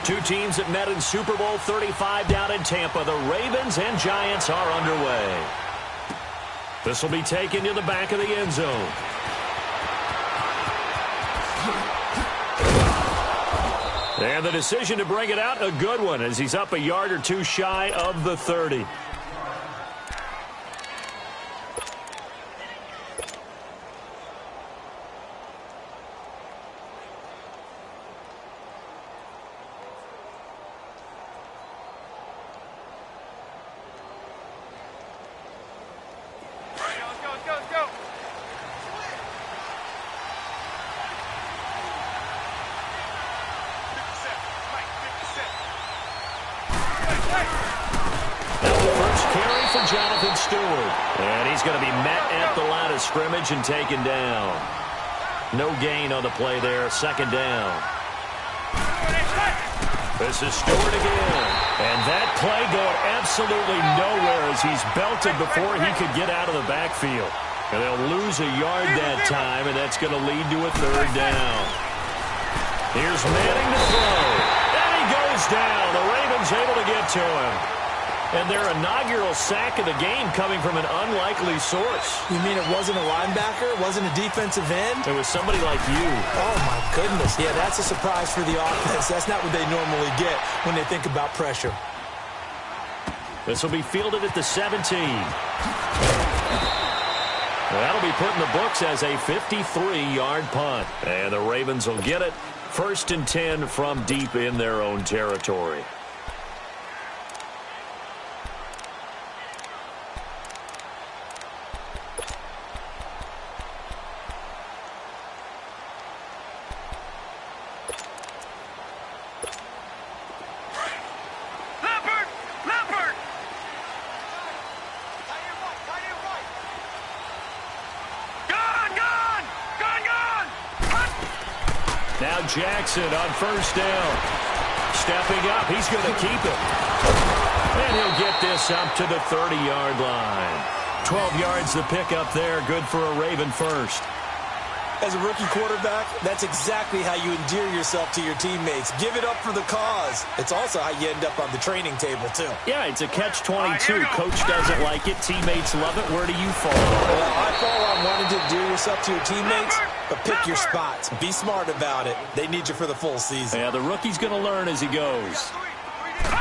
Two teams that met in Super Bowl 35 down in Tampa. The Ravens and Giants are underway. This will be taken to the back of the end zone. And the decision to bring it out, a good one, as he's up a yard or two shy of the 30. Scrimmage and taken down. No gain on the play there. Second down. This is Stewart again. And that play going absolutely nowhere as he's belted before he could get out of the backfield. And they'll lose a yard that time, and that's going to lead to a third down. Here's Manning to throw. And he goes down. The Ravens able to get to him. And their inaugural sack of the game coming from an unlikely source. You mean it wasn't a linebacker? It wasn't a defensive end? It was somebody like you. Oh, my goodness. Yeah, that's a surprise for the offense. That's not what they normally get when they think about pressure. This will be fielded at the 17. That'll be put in the books as a 53-yard punt. And the Ravens will get it. 1st and 10 from deep in their own territory. Jackson on 1st down. Stepping up, he's going to keep it. And he'll get this up to the 30-yard line. 12 yards to pick up there, good for a Raven first. As a rookie quarterback, that's exactly how you endear yourself to your teammates. Give it up for the cause. It's also how you end up on the training table, too. Yeah, it's a catch-22. Coach doesn't like it. Teammates love it. Where do you fall? Well, I fall on wanting to endear yourself to your teammates, but pick your spots. Be smart about it. They need you for the full season. Yeah, the rookie's going to learn as he goes.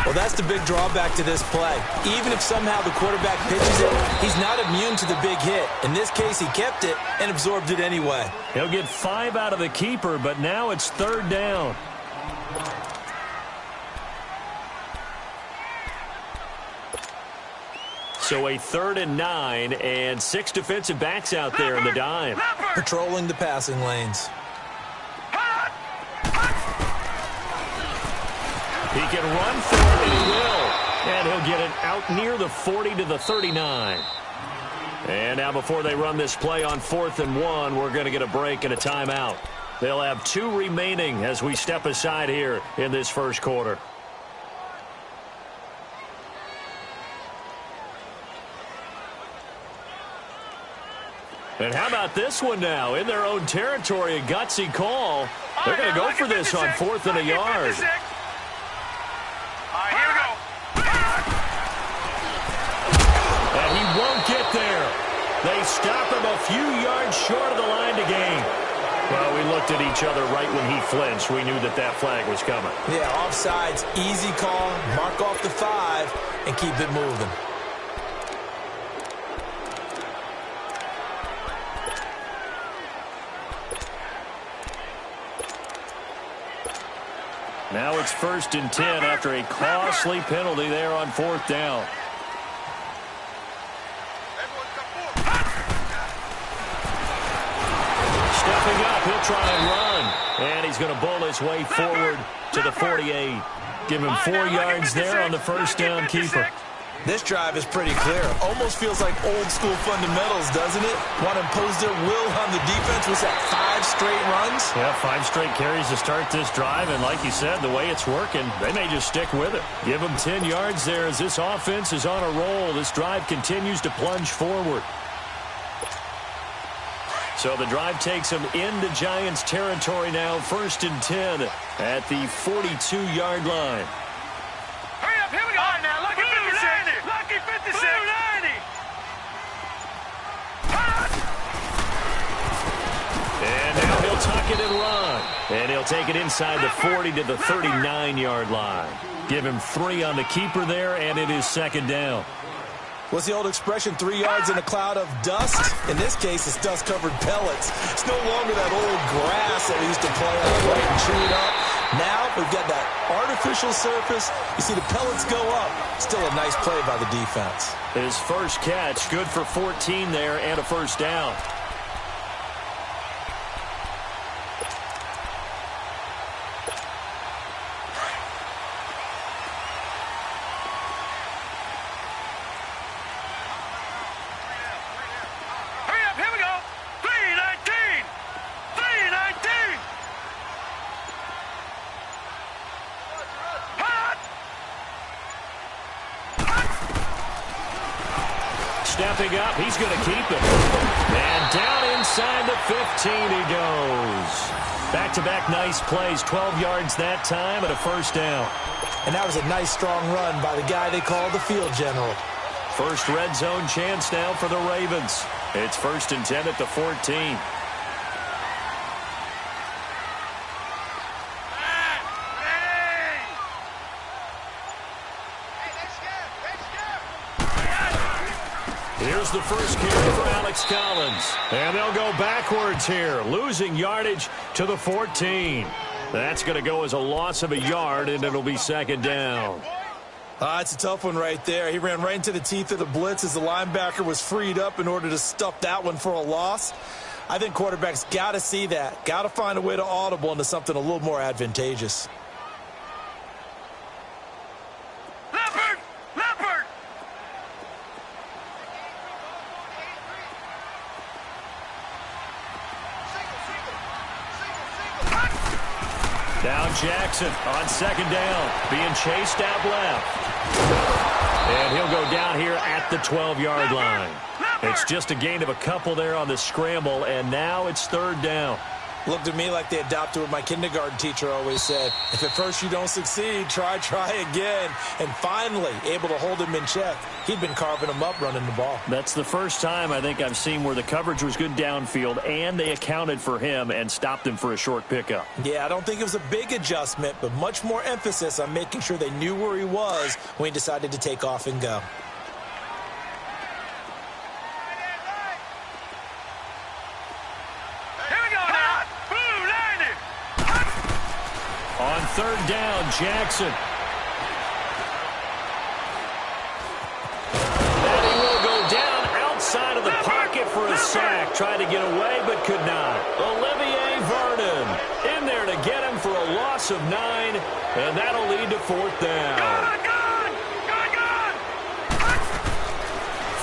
Well, that's the big drawback to this play. Even if somehow the quarterback pitches it, he's not immune to the big hit. In this case, he kept it and absorbed it anyway. He'll get 5 out of the keeper, but now it's 3rd down. So a 3rd and 9, and 6 defensive backs out there in the dime. Patrolling the passing lanes. He can run for it, and he will. And he'll get it out near the 40 to the 39. And now before they run this play on 4th and 1, we're going to get a break and a timeout. They'll have 2 remaining as we step aside here in this first quarter. And how about this one now? In their own territory, a gutsy call. They're going to go for this on 4th and a yard. And he won't get there. They stop him a few yards short of the line to gain. Well, we looked at each other right when he flinched. We knew that that flag was coming. Yeah, offsides, easy call. Mark off the 5 and keep it moving. Now it's 1st and 10 after a costly penalty there on 4th down. Stepping up, he'll try and run. And he's going to bowl his way forward to the 48. Give him 4 yards there on the 1st down keeper. This drive is pretty clear. Almost feels like old-school fundamentals, doesn't it? Want to impose their will on the defense. Was that 5 straight runs? Yeah, 5 straight carries to start this drive. And like you said, the way it's working, they may just stick with it. Give them 10 yards there as this offense is on a roll. This drive continues to plunge forward. So the drive takes him into Giants territory now, 1st and 10 at the 42-yard line. Hurry up, here we go. All right, now, lucky 56. Lucky 56. Blue 90. And now he'll tuck it and run. And he'll take it inside the 40 to the 39-yard line. Give him 3 on the keeper there, and it is 2nd down. What's the old expression, 3 yards in a cloud of dust? In this case, it's dust-covered pellets. It's no longer that old grass that we used to play on, right, and chew it up. Now we've got that artificial surface. You see the pellets go up. Still a nice play by the defense. His first catch, good for 14 there and a 1st down. Stepping up, he's going to keep it. And down inside the 15 he goes. Back-to-back nice plays, 12 yards that time and a 1st down. And that was a nice, strong run by the guy they call the field general. First red zone chance now for the Ravens. It's 1st and 10 at the 14. Here's the first carry for Alex Collins. And they'll go backwards here, losing yardage to the 14. That's going to go as a loss of a yard, and it'll be 2nd down. It's a tough one right there. He ran right into the teeth of the blitz as the linebacker was freed up in order to stuff that one for a loss. I think quarterbacks got to see that. Got to find a way to audible into something a little more advantageous. Now Jackson on 2nd down, being chased out left. And he'll go down here at the 12-yard line. It's just a gain of a couple there on the scramble, and now it's 3rd down. Looked to me like they adopted what my kindergarten teacher always said. If at first you don't succeed, try again. And finally, able to hold him in check. He'd been carving him up running the ball. That's the first time I think I've seen where the coverage was good downfield, and they accounted for him and stopped him for a short pickup. Yeah, I don't think it was a big adjustment, but much more emphasis on making sure they knew where he was when he decided to take off and go. On 3rd down, Jackson. And he will go down outside of the pocket for a sack. Tried to get away, but could not. Olivier Vernon in there to get him for a loss of 9, and that'll lead to 4th down. Good!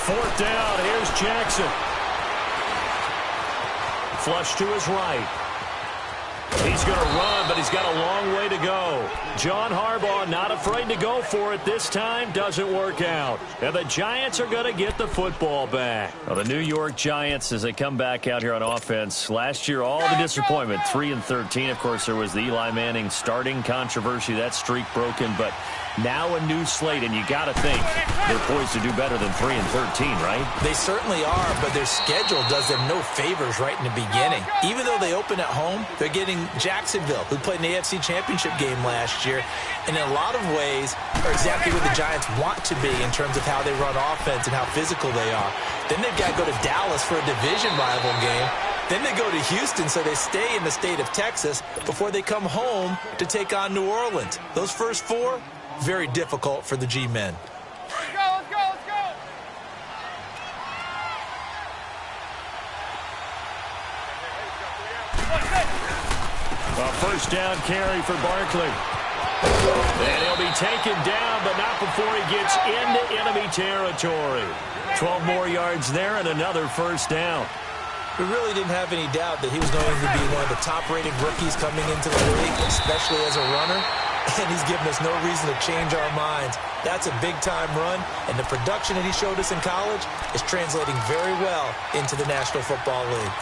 4th down, here's Jackson. Flush to his right. He's going to run, but he's got a long way to go. John Harbaugh not afraid to go for it this time. Doesn't work out. And the Giants are going to get the football back. Well, the New York Giants, as they come back out here on offense, last year all the disappointment, 3-13. Of course, there was the Eli Manning starting controversy. That streak broken, but now a new slate, and you got to think they're poised to do better than 3-13, right? They certainly are, but their schedule does them no favors right in the beginning. Even though they open at home, they're getting Jacksonville, who played in the AFC Championship game last year, and in a lot of ways are exactly where the Giants want to be in terms of how they run offense and how physical they are. Then they've got to go to Dallas for a division rival game. Then they go to Houston, so they stay in the state of Texas before they come home to take on New Orleans. Those first 4, very difficult for the G-men. Let's go! A 1st down carry for Barkley. And he'll be taken down, but not before he gets into enemy territory. 12 more yards there and another 1st down. We really didn't have any doubt that he was going to be one of the top-rated rookies coming into the league, especially as a runner. And he's given us no reason to change our minds. That's a big-time run, and the production that he showed us in college is translating very well into the National Football League.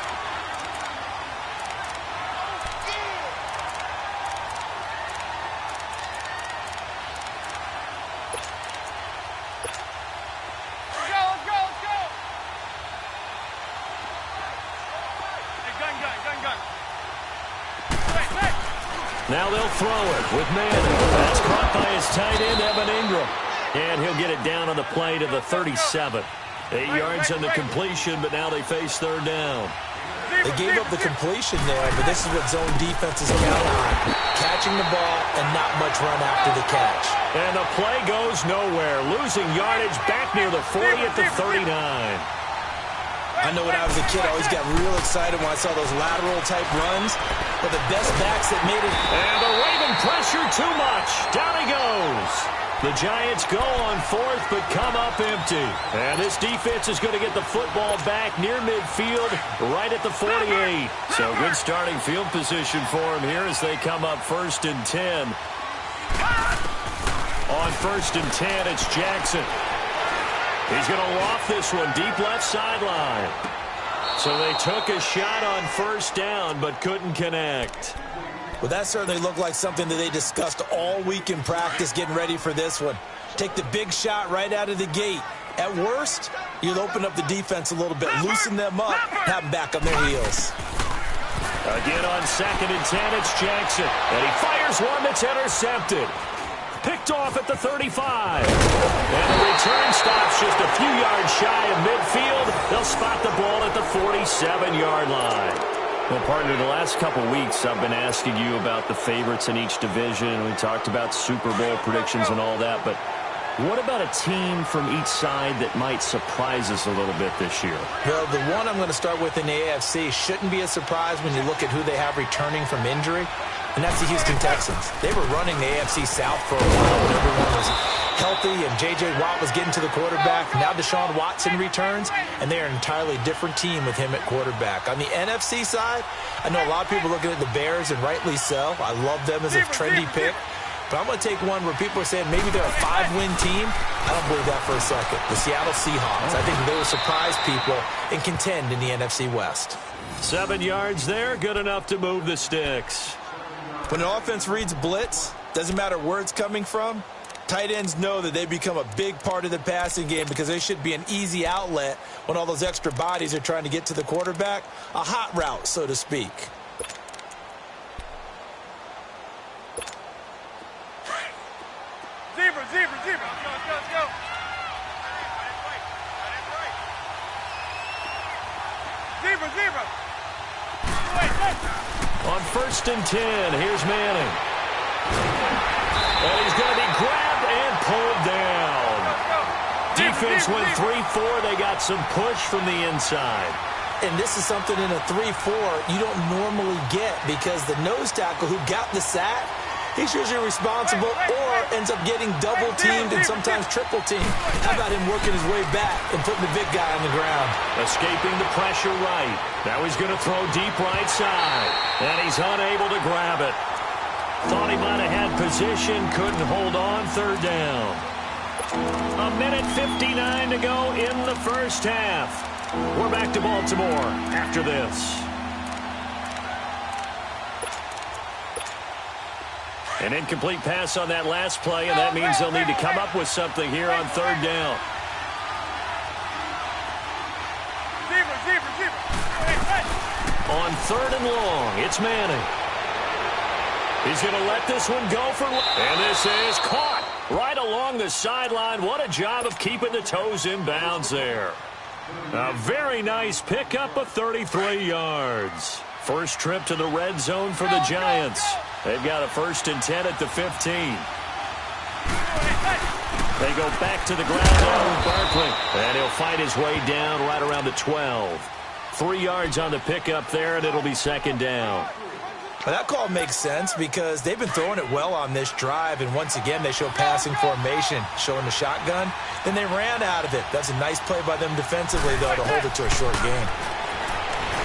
Now they'll throw it with Manning. That's caught by his tight end, Evan Ingram. And he'll get it down on the play to the 37. 8 yards on the completion, but now they face third down. They gave up the completion there, but this is what zone defenses count on. Catching the ball and not much run after the catch. And the play goes nowhere. Losing yardage back near the 40 at the 39. I know when I was a kid, I always got real excited when I saw those lateral-type runs. But the best backs that made it... And the Raven pressure too much. Down he goes. The Giants go on fourth, but come up empty. And this defense is going to get the football back near midfield, right at the 48. So good starting field position for them here as they come up 1st and 10. On 1st and 10, it's Jackson. He's going to loft this one deep left sideline. So they took a shot on 1st down, but couldn't connect. Well, that certainly looked like something that they discussed all week in practice getting ready for this one. Take the big shot right out of the gate. At worst, you'll open up the defense a little bit, loosen them up, have them back on their heels. Again on 2nd and 10, it's Jackson. And he fires one that's intercepted. Picked off at the 35. And the return stops just a few yards shy of midfield. They'll spot the ball at the 47-yard line. Well, partner, the last couple weeks I've been asking you about the favorites in each division. We talked about Super Bowl predictions and all that, but what about a team from each side that might surprise us a little bit this year? Well, the one I'm going to start with in the AFC shouldn't be a surprise when you look at who they have returning from injury, and that's the Houston Texans. They were running the AFC South for a while when everyone was healthy and J.J. Watt was getting to the quarterback. Now Deshaun Watson returns, and they're an entirely different team with him at quarterback. On the NFC side, I know a lot of people looking at the Bears, and rightly so. I love them as a trendy pick. But I'm going to take one where people are saying maybe they're a 5-win team. I don't believe that for a second. The Seattle Seahawks. I think they will surprise people and contend in the NFC West. 7 yards there, good enough to move the sticks. When an offense reads blitz, doesn't matter where it's coming from, tight ends know that they become a big part of the passing game because they should be an easy outlet when all those extra bodies are trying to get to the quarterback. A hot route, so to speak. Zebra. Let's go. Zebra. On 1st and 10, here's Manning. And he's going to be grabbed and pulled down. Defense went 3-4. They got some push from the inside. And this is something in a 3-4 you don't normally get because the nose tackle who got the sack, he's usually responsible or ends up getting double-teamed and sometimes triple-teamed. How about him working his way back and putting the big guy on the ground? Escaping the pressure right. Now he's going to throw deep right side. And he's unable to grab it. Thought he might have had position, couldn't hold on, 3rd down. 1:59 to go in the first half. We're back to Baltimore after this. An incomplete pass on that last play, and that means they'll need to come up with something here on 3rd down. Zebra. On 3rd and long, it's Manning. He's going to let this one go for... And this is caught right along the sideline. What a job of keeping the toes in bounds there. A very nice pickup of 33 yards. First trip to the red zone for the Giants. They've got a 1st and 10 at the 15. They go back to the ground now with Barkley. And he'll fight his way down right around the 12. 3 yards on the pickup there, and it'll be 2nd down. Well, that call makes sense because they've been throwing it well on this drive, and once again they show passing formation, showing the shotgun. Then they ran out of it. That's a nice play by them defensively, though, to hold it to a short game.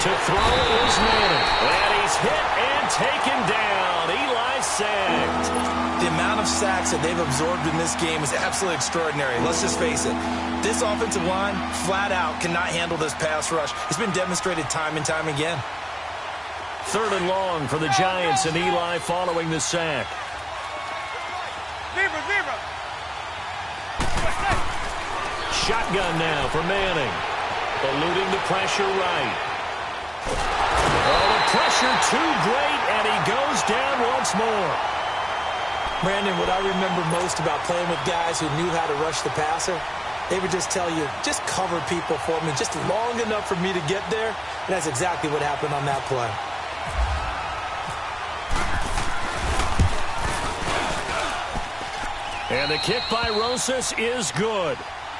To throw is Manning. And he's hit and taken down. Eli sacked. The amount of sacks that they've absorbed in this game is absolutely extraordinary. Let's just face it. This offensive line, flat out, cannot handle this pass rush. It's been demonstrated time and time again. 3rd and long for the Giants, and Eli following the sack. Zebra. Shotgun now for Manning. Eluding the pressure right. Oh, the pressure too great, and he goes down once more. Brandon, what I remember most about playing with guys who knew how to rush the passer, they would just tell you, just cover people for me, just long enough for me to get there. And that's exactly what happened on that play. And the kick by Rosas is good.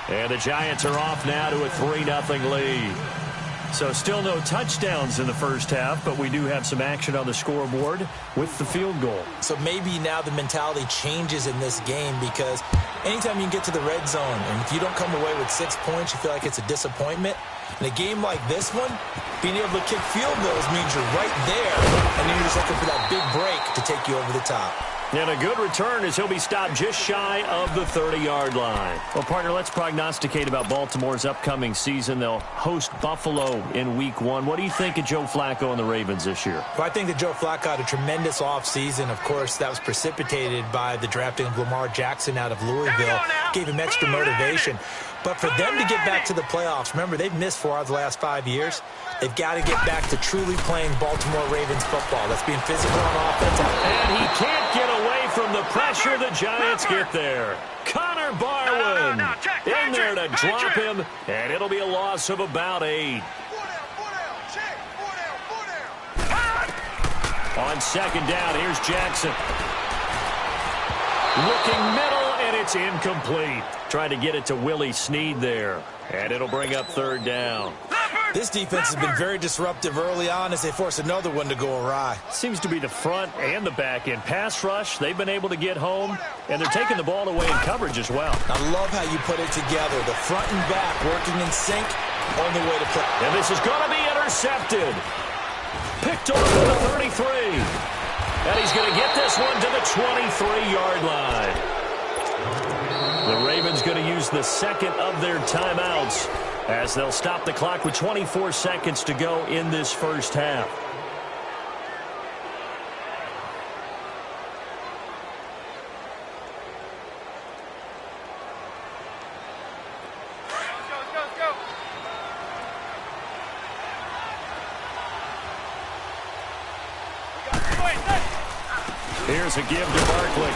And the Giants are off now to a 3-0 lead. So still no touchdowns in the first half, but we do have some action on the scoreboard with the field goal. So maybe now the mentality changes in this game, because anytime you can get to the red zone, and if you don't come away with 6 points, you feel like it's a disappointment. In a game like this one, being able to kick field goals means you're right there, and then you're just looking for that big break to take you over the top. And a good return as he'll be stopped just shy of the 30-yard line. Well, partner, let's prognosticate about Baltimore's upcoming season. They'll host Buffalo in Week 1. What do you think of Joe Flacco and the Ravens this year? Well, I think that Joe Flacco had a tremendous offseason. Of course, that was precipitated by the drafting of Lamar Jackson out of Louisville. Gave him extra motivation. But for them to get back to the playoffs, remember, they've missed 4 out of the last 5 years. They've got to get back to truly playing Baltimore Ravens football. That's being physical on offense. And he can't get away from the pressure the Giants get there. Connor Barwin in there to drop him, and it'll be a loss of about 8. On second down, here's Jackson. Looking middle, and it's incomplete. Trying to get it to Willie Snead there, and it'll bring up third down. This defense has been very disruptive early on as they force another one to go awry. Seems to be the front and the back end. Pass rush, they've been able to get home, and they're taking the ball away in coverage as well. I love how you put it together. The front and back working in sync on the way to play. And this is going to be intercepted. Picked off at the 33. And he's going to get this one to the 23-yard line. The Ravens going to use the second of their timeouts as they'll stop the clock with 24 seconds to go in this first half. Here's a give to Barkley.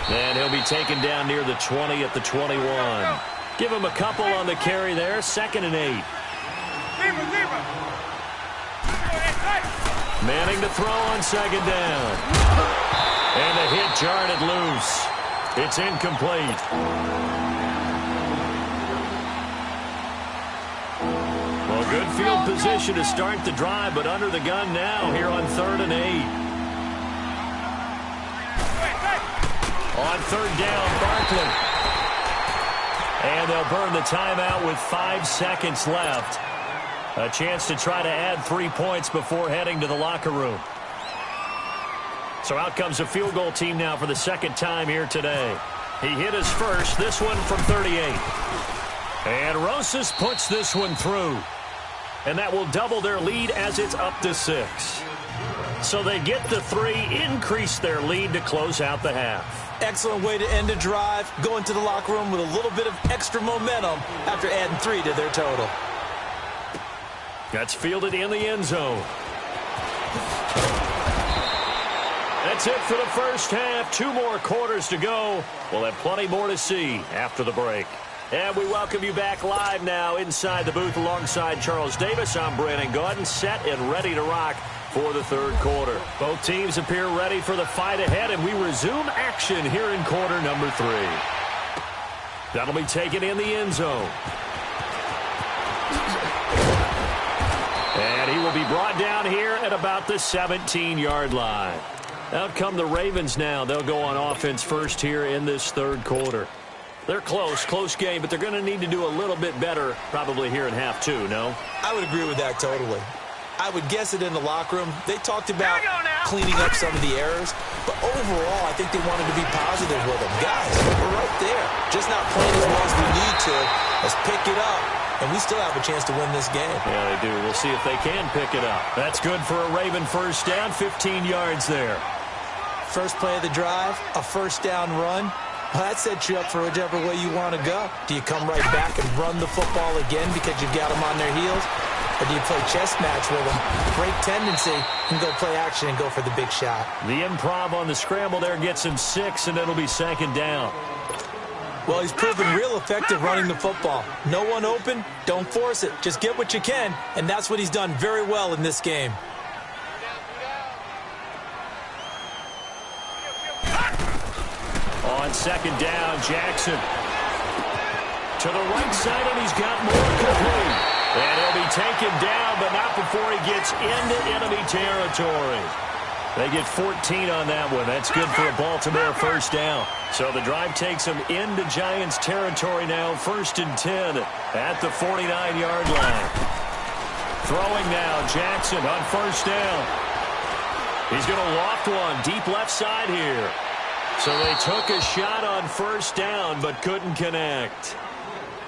And he'll be taken down near the 20 at the 21. Give him a couple on the carry there. 2nd and 8. Manning to throw on second down. And the hit jarred it loose. It's incomplete. Well, good field position to start the drive, but under the gun now here on 3rd and 8. On third down, Barkley. And they'll burn the timeout with 5 seconds left. A chance to try to add 3 points before heading to the locker room. So out comes a field goal team now for the second time here today. He hit his first, this one from 38. And Rosas puts this one through. And that will double their lead as it's up to 6. So they get the 3, increase their lead to close out the half. Excellent way to end a drive. Go into the locker room with a little bit of extra momentum after adding 3 to their total. That's fielded in the end zone. That's it for the first half. 2 more quarters to go. We'll have plenty more to see after the break. And we welcome you back live now inside the booth alongside Charles Davis. I'm Brandon Gaudin, set and ready to rock for the third quarter. Both teams appear ready for the fight ahead, and we resume action here in quarter number 3. That'll be taken in the end zone. And he will be brought down here at about the 17-yard line. Out come the Ravens now. They'll go on offense first here in this third quarter. They're close game, but they're going to need to do a little bit better probably here in half 2, no? I would agree with that totally. I would guess it in the locker room. They talked about cleaning up some of the errors, but overall, I think they wanted to be positive with them. Guys, we're right there. Just not playing as well as we need to. Let's pick it up, and we still have a chance to win this game. Yeah, they do. We'll see if they can pick it up. That's good for a Raven first down, 15 yards there. First play of the drive, a first down run. Well, that sets you up for whichever way you want to go. Do you come right back and run the football again because you've got them on their heels? Or do you play chess match with him, break tendency, and go play action and go for the big shot? The improv on the scramble there gets him 6, and it'll be second down. Well, he's proven real effective running the football. No one open, don't force it. Just get what you can, and that's what he's done very well in this game. On second down, Jackson. To the right side, and he's got more complete. And he'll be taken down, but not before he gets into enemy territory. They get 14 on that one. That's good for a Baltimore first down. So the drive takes them into Giants territory now, 1st and 10 at the 49-yard line. Throwing now, Jackson on first down. He's going to loft one deep left side here. So they took a shot on first down, but couldn't connect.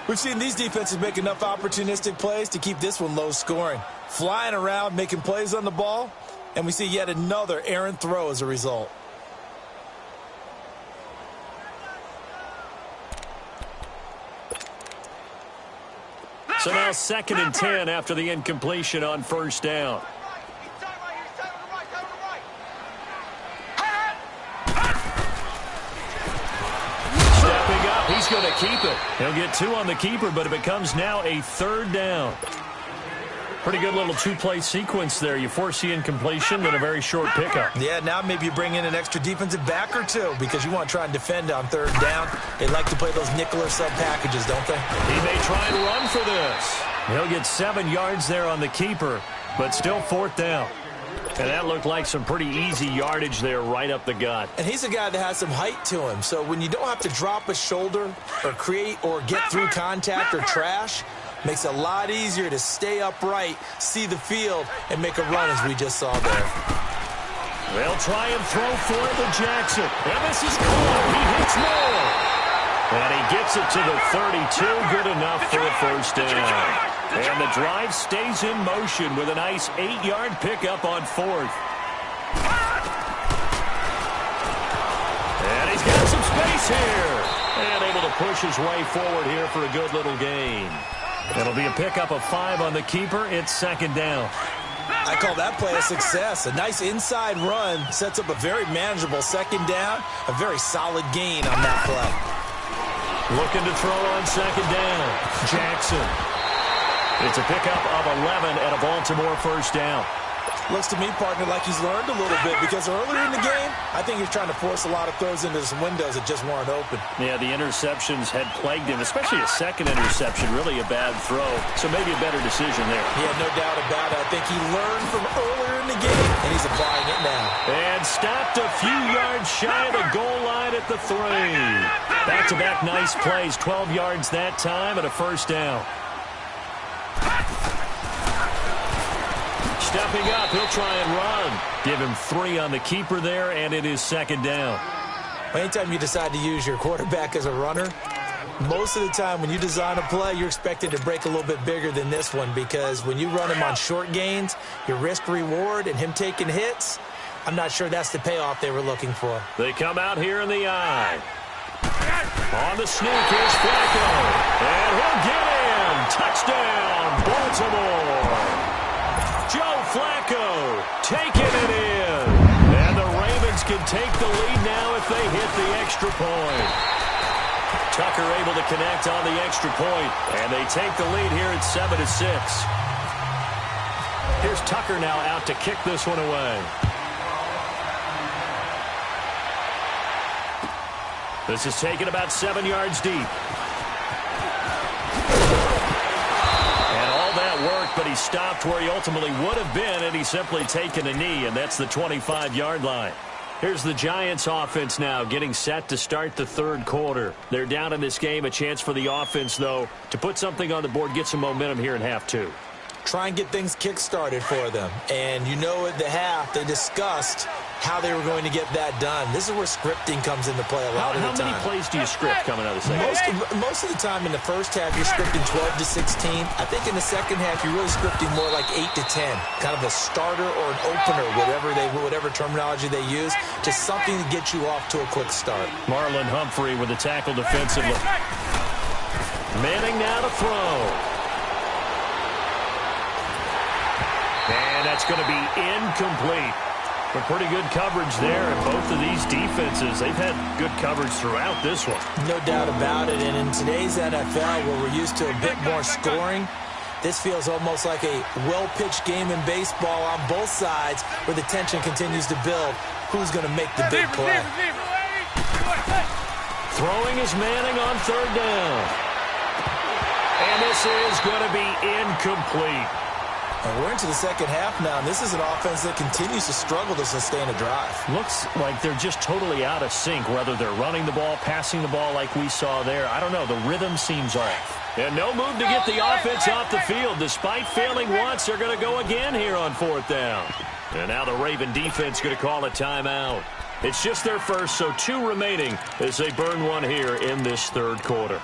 We've seen these defenses make enough opportunistic plays to keep this one low scoring. Flying around, making plays on the ball, and we see yet another errant throw as a result. So now 2nd and 10 after the incompletion on first down. Stepping up, he's going to keep it. He'll get 2 on the keeper, but it becomes now a 3rd down. Pretty good little 2-play sequence there. You force the incompletion, then a very short pickup. Yeah, now maybe you bring in an extra defensive back or 2 because you want to try and defend on 3rd down. They like to play those nickel or sub packages, don't they? He may try and run for this. He'll get 7 yards there on the keeper, but still 4th down. And that looked like some pretty easy yardage there right up the gut. And he's a guy that has some height to him, so when you don't have to drop a shoulder or create or get through contact or trash, makes it a lot easier to stay upright, see the field, and make a run as we just saw there. They'll try and throw for the Jackson. And this is caught. He hits more. And he gets it to the 32. Good enough for a first down. And the drive stays in motion with a nice 8-yard pickup on 4th. And he's got some space here. And able to push his way forward here for a good little gain. It'll be a pickup of 5 on the keeper. It's 2nd down. I call that play a success. A nice inside run sets up a very manageable 2nd down. A very solid gain on that play. Looking to throw on 2nd down. Jackson. It's a pickup of 11 at a Baltimore first down. Looks to me, partner, like he's learned a little bit because earlier in the game, I think he's trying to force a lot of throws into some windows that just weren't open. Yeah, the interceptions had plagued him, especially a second interception, really a bad throw. So maybe a better decision there. Yeah, no doubt about it. I think he learned from earlier in the game, and he's applying it now. And stopped a few yards shy of the goal line at the 3. Back-to-back nice plays, 12 yards that time and a first down. Stepping up, he'll try and run. Give him 3 on the keeper there, and it is 2nd down. Anytime you decide to use your quarterback as a runner, most of the time when you design a play, you're expected to break a little bit bigger than this one because when you run him on short gains, your risk-reward and him taking hits, I'm not sure that's the payoff they were looking for. They come out here in the eye. On the sneak, here's Flacco. And he'll get in. Touchdown, Baltimore. Joe Flacco taking it in. And the Ravens can take the lead now if they hit the extra point. Tucker able to connect on the extra point, and they take the lead here at 7-6. Here's Tucker now out to kick this one away. This is taken about 7 yards deep. Worked, but he stopped where he ultimately would have been, and he's simply taken a knee, and that's the 25-yard line. Here's the Giants offense now getting set to start the 3rd quarter. They're down in this game. A chance for the offense, though, to put something on the board, get some momentum here in half 2. Try and get things kick-started for them. And you know at the half, they discussed how they were going to get that done. This is where scripting comes into play a lot of the time. How many plays do you script coming out of the second half? Most of the time in the first half, you're scripting 12 to 16. I think in the second half, you're really scripting more like 8 to 10. Kind of a starter or an opener, whatever terminology they use. Just something to get you off to a quick start. Marlon Humphrey with a tackle defensively. Manning now to throw. And that's going to be incomplete. A pretty good coverage there, and both of these defenses, they've had good coverage throughout this one. No doubt about it, and in today's NFL, where we're used to a bit more scoring, this feels almost like a well-pitched game in baseball on both sides where the tension continues to build. Who's going to make the big play? Throwing is Manning on third down. And this is going to be incomplete. And we're into the second half now, and this is an offense that continues to struggle to sustain a drive. Looks like they're just totally out of sync, whether they're running the ball, passing the ball like we saw there. I don't know. The rhythm seems off. And no move to get the offense off the field. Despite failing once, they're going to go again here on fourth down. And now the Raven defense going to call a timeout. It's just their first, so 2 remaining as they burn one here in this third quarter.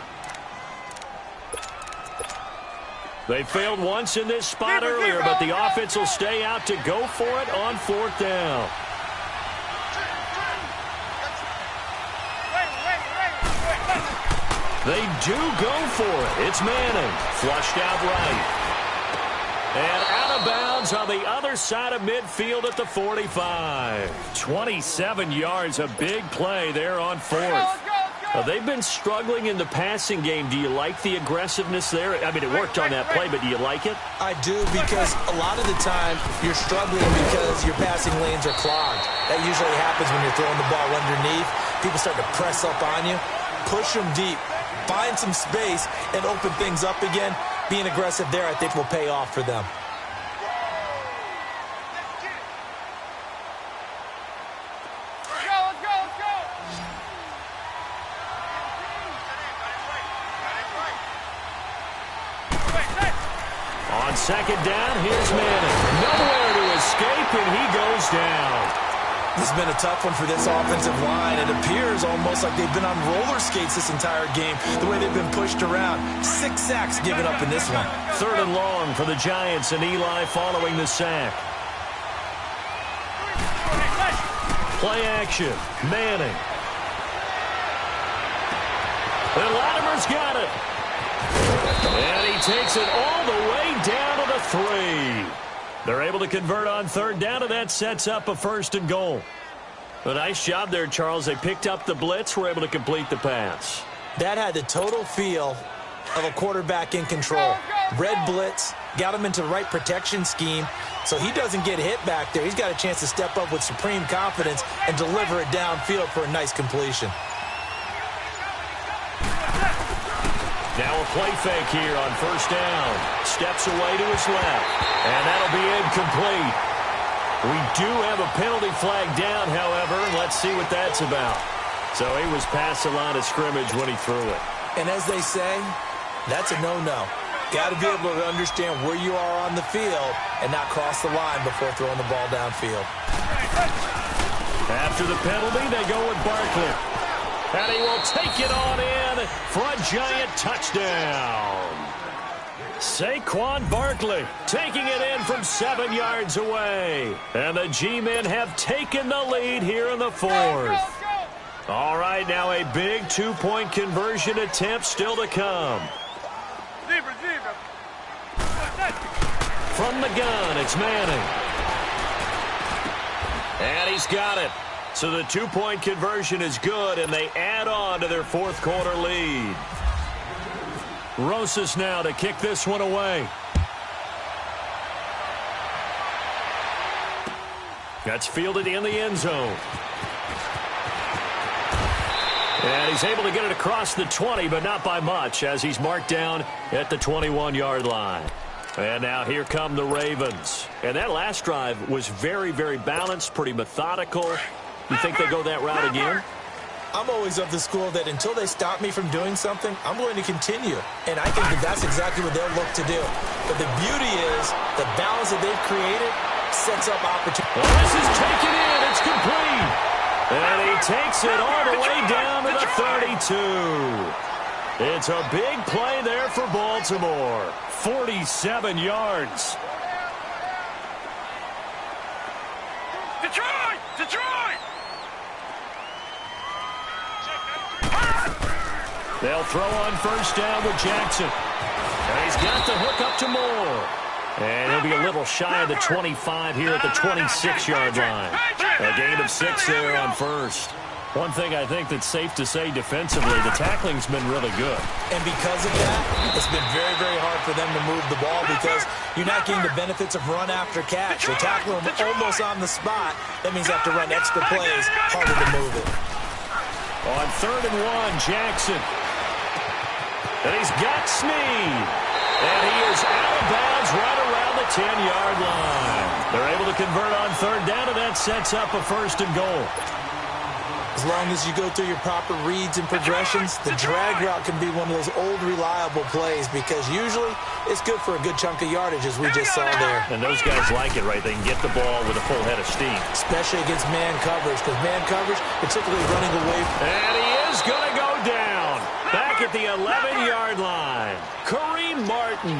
They failed once in this spot earlier, but the offense will stay out to go for it on fourth down. They do go for it. It's Manning. Flushed out right. And out of bounds on the other side of midfield at the 45. 27 yards, a big play there on fourth. They've been struggling in the passing game. Do you like the aggressiveness there? I mean, it worked on that play, but do you like it? I do, because a lot of the time you're struggling because your passing lanes are clogged. That usually happens when you're throwing the ball underneath. People start to press up on you. Push them deep. Find some space and open things up again. Being aggressive there, I think, will pay off for them. On second down, here's Manning. Nowhere to escape, and he goes down. This has been a tough one for this offensive line. It appears almost like they've been on roller skates this entire game, the way they've been pushed around. 6 sacks given up in this one. Third and long for the Giants, and Eli following the sack. Play action. Manning. And Latimer's got it. And he takes it all the way down to the 3. They're able to convert on third down, and that sets up a first and goal. A nice job there, Charles. They picked up the blitz, were able to complete the pass. That had the total feel of a quarterback in control. Red blitz, got him into the right protection scheme, so he doesn't get hit back there. He's got a chance to step up with supreme confidence and deliver it downfield for a nice completion. Now a play fake here on first down. Steps away to his left. And that'll be incomplete. We do have a penalty flag down, however. Let's see what that's about. So he was past the line of scrimmage when he threw it. And as they say, that's a no-no. Got to be able to understand where you are on the field and not cross the line before throwing the ball downfield. After the penalty, they go with Barkley. And he will take it on in for a giant touchdown. Saquon Barkley taking it in from 7 yards away. And the G-men have taken the lead here in the fourth. All right, now a big 2-point conversion attempt still to come. From the gun, it's Manning. And he's got it. So the 2-point conversion is good, and they add on to their fourth quarter lead. Rosas now to kick this one away. That's fielded in the end zone. And he's able to get it across the 20, but not by much, as he's marked down at the 21-yard line. And now here come the Ravens. And that last drive was very, very balanced, pretty methodical. You think they go that route again? I'm always of the school that until they stop me from doing something, I'm going to continue. And I think that that's exactly what they'll look to do. But the beauty is the balance that they've created sets up opportunity. Well, this is taken in. It's complete. And he takes it all the way down to the 32. It's a big play there for Baltimore. 47 yards. Detroit! Detroit! They'll throw on first down with Jackson. And he's got the hook up to Moore. And he'll be a little shy of the 25 here at the 26-yard line. A gain of 6 there on first. One thing I think that's safe to say defensively, the tackling's been really good. And because of that, it's been very, very hard for them to move the ball because you're not getting the benefits of run after catch. They tackle them almost on the spot. That means they have to run extra plays, harder to move it. On 3rd and 1, Jackson. And he's got Snead. And he is out of bounds right around the 10-yard line. They're able to convert on 3rd down, and that sets up a 1st and goal. As long as you go through your proper reads and progressions, the drag route can be one of those old, reliable plays because usually it's good for a good chunk of yardage, as we just saw there. And those guys like it, right? They can get the ball with a full head of steam. Especially against man coverage, because man coverage, particularly running away. And he is going to go down. Back at the 11-yard line. Kareem Martin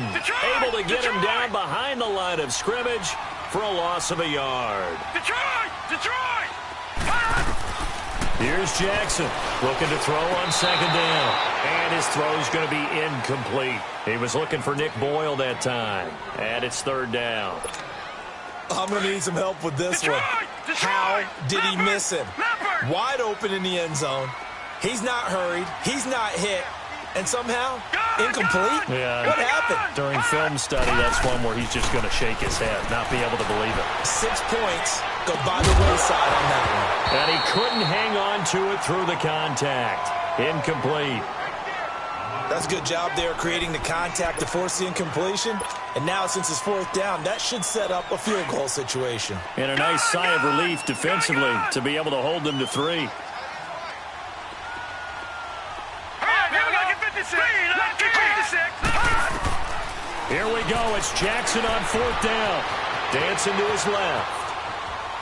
able to get him down behind the line of scrimmage for a loss of a yard. Detroit! Here's Jackson looking to throw on 2nd down. And his throw's going to be incomplete. He was looking for Nick Boyle that time. And it's 3rd down. I'm going to need some help with this one. How did he miss him? Wide open in the end zone. He's not hurried. He's not hit. And somehow, incomplete? Yeah. What happened? During film study, that's one where he's just going to shake his head, not be able to believe it. 6 points go by the wayside on that one. And he couldn't hang on to it through the contact. Incomplete. That's a good job there creating the contact to force the incompletion. And now, since it's 4th down, that should set up a field goal situation. And a nice sigh of relief defensively to be able to hold them to 3. Here we go. It's Jackson on 4th down. Dancing to his left.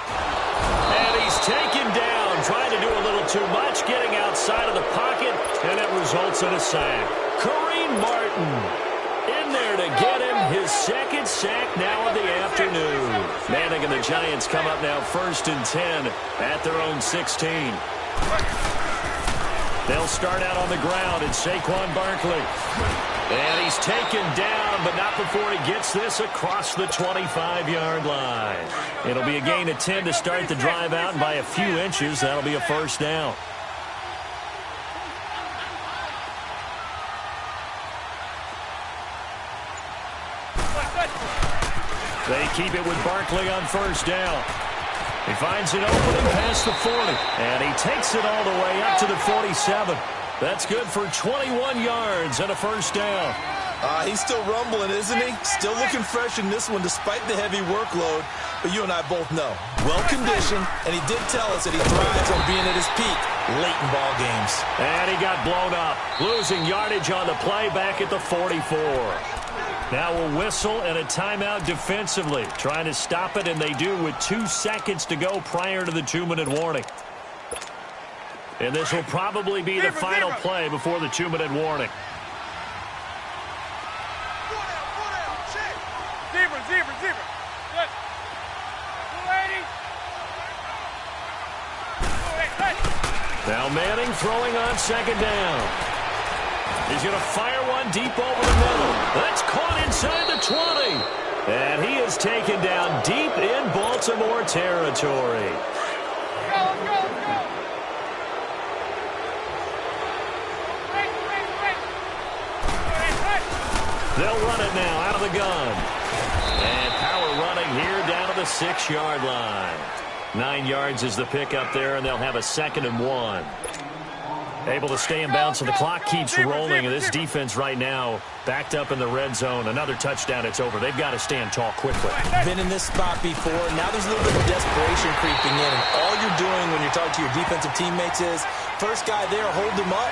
And he's taken down, trying to do a little too much, getting outside of the pocket, and it results in a sack. Kareem Martin in there to get him his 2nd sack now of the afternoon. Manning and the Giants come up now 1st and 10 at their own 16. They'll start out on the ground, and Saquon Barkley. And he's taken down, but not before he gets this across the 25-yard line. It'll be a gain of 10 to start the drive out, and by a few inches, that'll be a 1st down. They keep it with Barkley on 1st down. He finds an opening past the 40, and he takes it all the way up to the 47. That's good for 21 yards and a 1st down. He's still rumbling, isn't he? Still looking fresh in this one despite the heavy workload. But you and I both know, well-conditioned, and he did tell us that he thrives on being at his peak late in ball games. And he got blown up, losing yardage on the play back at the 44. Now a whistle and a timeout defensively, trying to stop it, and they do with 2 seconds to go prior to the 2-minute warning. And this will probably be the final play before the 2-minute warning. Zebra. Good. Now Manning throwing on 2nd down. He's going to fire one deep over the middle. That's caught inside the 20. And he is taken down deep in Baltimore territory. Let's go. They'll run it now out of the gun. And power running here down to the 6-yard line. 9 yards is the pickup there, and they'll have a 2nd and 1. Able to stay in bounds, so the clock keeps rolling, and this defense right now backed up in the red zone. Another touchdown, it's over. They've got to stand tall quickly. Been in this spot before. Now there's a little bit of desperation creeping in, and all you're doing when you're talking to your defensive teammates is, first guy there, hold him up.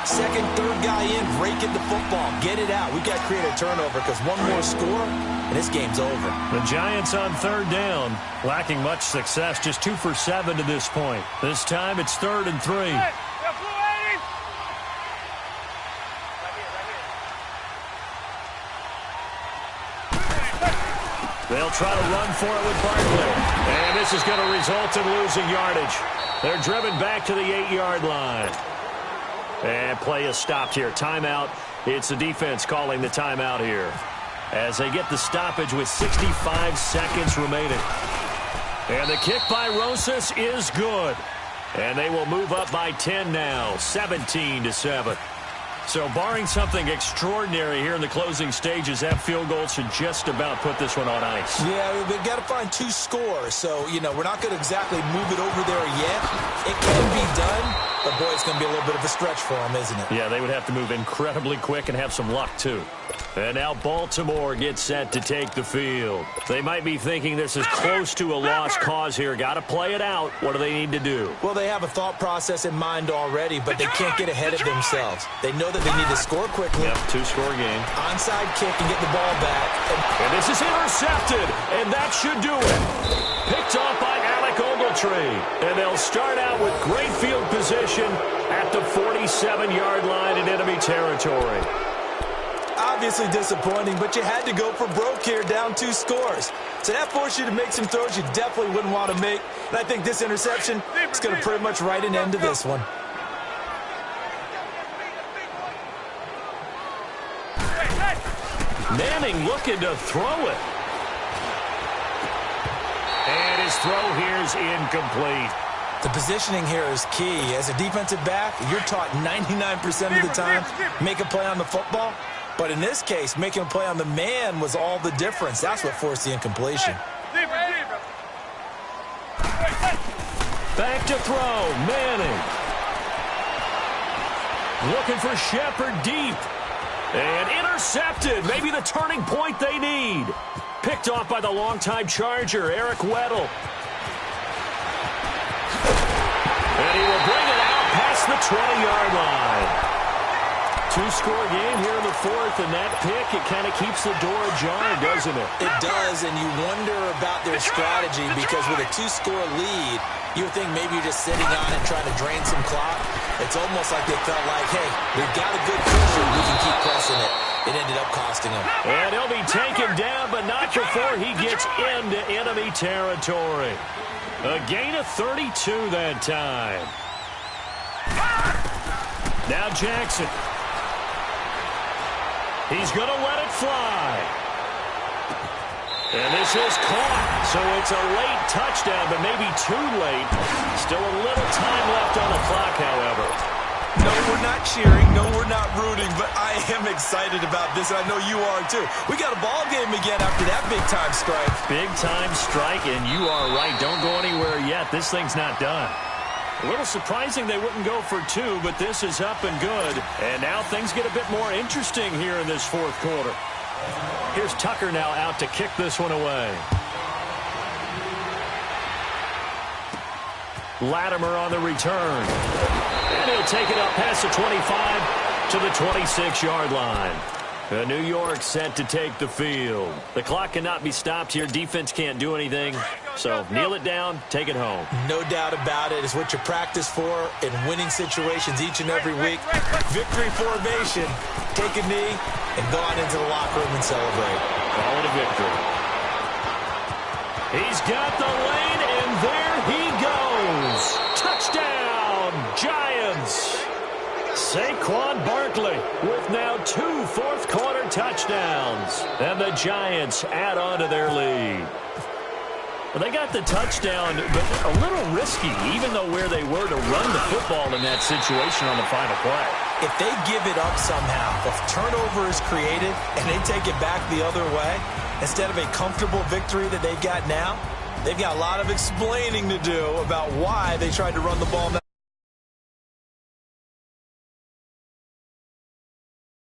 Second, third guy in, rake in the football. Get it out. We've got to create a turnover because one more score, and this game's over. The Giants on 3rd down, lacking much success, just 2 for 7 to this point. This time it's 3rd and 3. They'll try to run for it with Barkley. And this is going to result in losing yardage. They're driven back to the 8-yard line. And play is stopped here. Timeout. It's the defense calling the timeout here. as they get the stoppage with 65 seconds remaining. And the kick by Rosas is good. And they will move up by 10 now, 17-7. So barring something extraordinary here in the closing stages, that field goal should just about put this one on ice. Yeah, we've got to find 2 scores. So, we're not going to exactly move it over there yet. It can be done, but, boy, it's going to be a little bit of a stretch for them, isn't it? Yeah, they would have to move incredibly quick and have some luck, too. And now Baltimore gets set to take the field. They might be thinking this is close to a lost cause here. Got to play it out. What do they need to do? Well, they have a thought process in mind already, but they can't get ahead of themselves. They know that they need to score quickly. Yep, 2-score game. Onside kick and get the ball back. And this is intercepted, and that should do it. Picked off by Alec Ogletree. And they'll start out with great field position at the 47-yard line in enemy territory. Obviously disappointing, but you had to go for broke here, down 2 scores. So that forced you to make some throws you definitely wouldn't want to make. And I think this interception is going to pretty much write an end to this one. Manning looking to throw it. And his throw here is incomplete. The positioning here is key. As a defensive back, you're taught 99% of the time, make a play on the football. But in this case, making a play on the man was all the difference. That's what forced the incompletion. Back to throw, Manning. Looking for Shepard deep. And intercepted. Maybe the turning point they need. Picked off by the longtime Charger, Eric Weddle. And he will bring it out past the 20-yard line. 2-score game here in the 4th, and that pick, it kind of keeps the door ajar, doesn't it? It does, and you wonder about their strategy because with a 2-score lead, you would think maybe you're just sitting on it trying to drain some clock. It's almost like they felt like, hey, we've got a good cushion, we can keep pressing it. It ended up costing him. And he'll be taken down, but not before he gets into enemy territory. A gain of 32 that time. Now Jackson. He's going to let it fly. And this is caught. So it's a late touchdown, but maybe too late. Still a little time left on the clock, however. No, we're not cheering. No, we're not rooting, but I am excited about this, and I know you are too. We got a ball game again after that big-time strike. Big-time strike, and you are right. Don't go anywhere yet. This thing's not done. A little surprising they wouldn't go for 2, but this is up and good. And now things get a bit more interesting here in this 4th quarter. Here's Tucker now out to kick this one away. Latimer on the return. And he'll take it up past the 25 to the 26-yard line. New York set to take the field. The clock cannot be stopped here. Defense can't do anything. So kneel it down, take it home. No doubt about it. It's what you practice for in winning situations each and every week. Victory formation. Take a knee and go on into the locker room and celebrate. Call it a victory. He's got the lane, and there he goes. Touchdown, Giants. Saquon Barkley with now 2 fourth-quarter touchdowns. And the Giants add on to their lead. Well, they got the touchdown, but a little risky, even though where they were to run the football in that situation on the final play. If they give it up somehow, if turnover is created and they take it back the other way, instead of a comfortable victory that they've got now, they've got a lot of explaining to do about why they tried to run the ball.